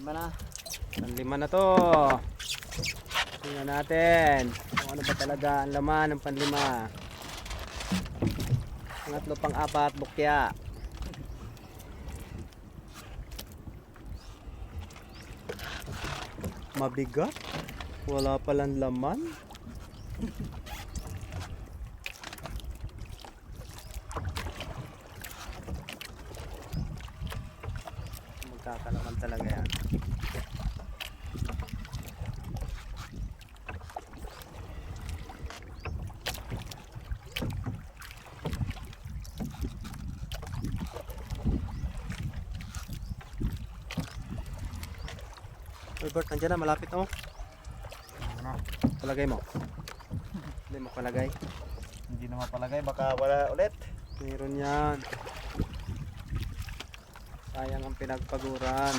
Lima na. Panlima na to. Tingnan natin kung ano ba talaga ang laman ng panlima. Pangatlo, pang-apat, bukya. Mabigat. Wala palang laman. Magkakalaman talaga yan. Uy Bert, nandiyan na, malapit oh. Ano? Palagay mo. Hindi mo palagay. Hindi na mapalagay, baka wala ulit. Meron yan. Sayang ang pinagpaguran.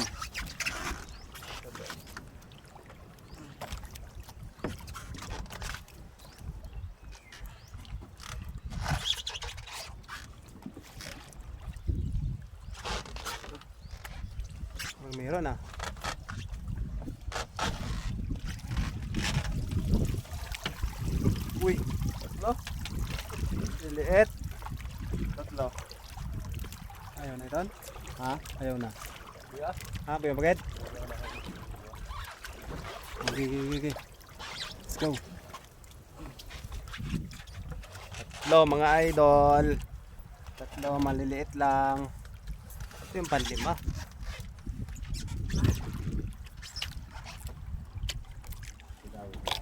Meron ah. Uy, tatlo. Liliit. Tatlo. Ayaw na ito? Ha? Ayaw na. Yeah. Ha? Bayo bagay? Okay. Let's go. Tatlo mga idol. Tatlo maliliit lang. Ito yung panlima.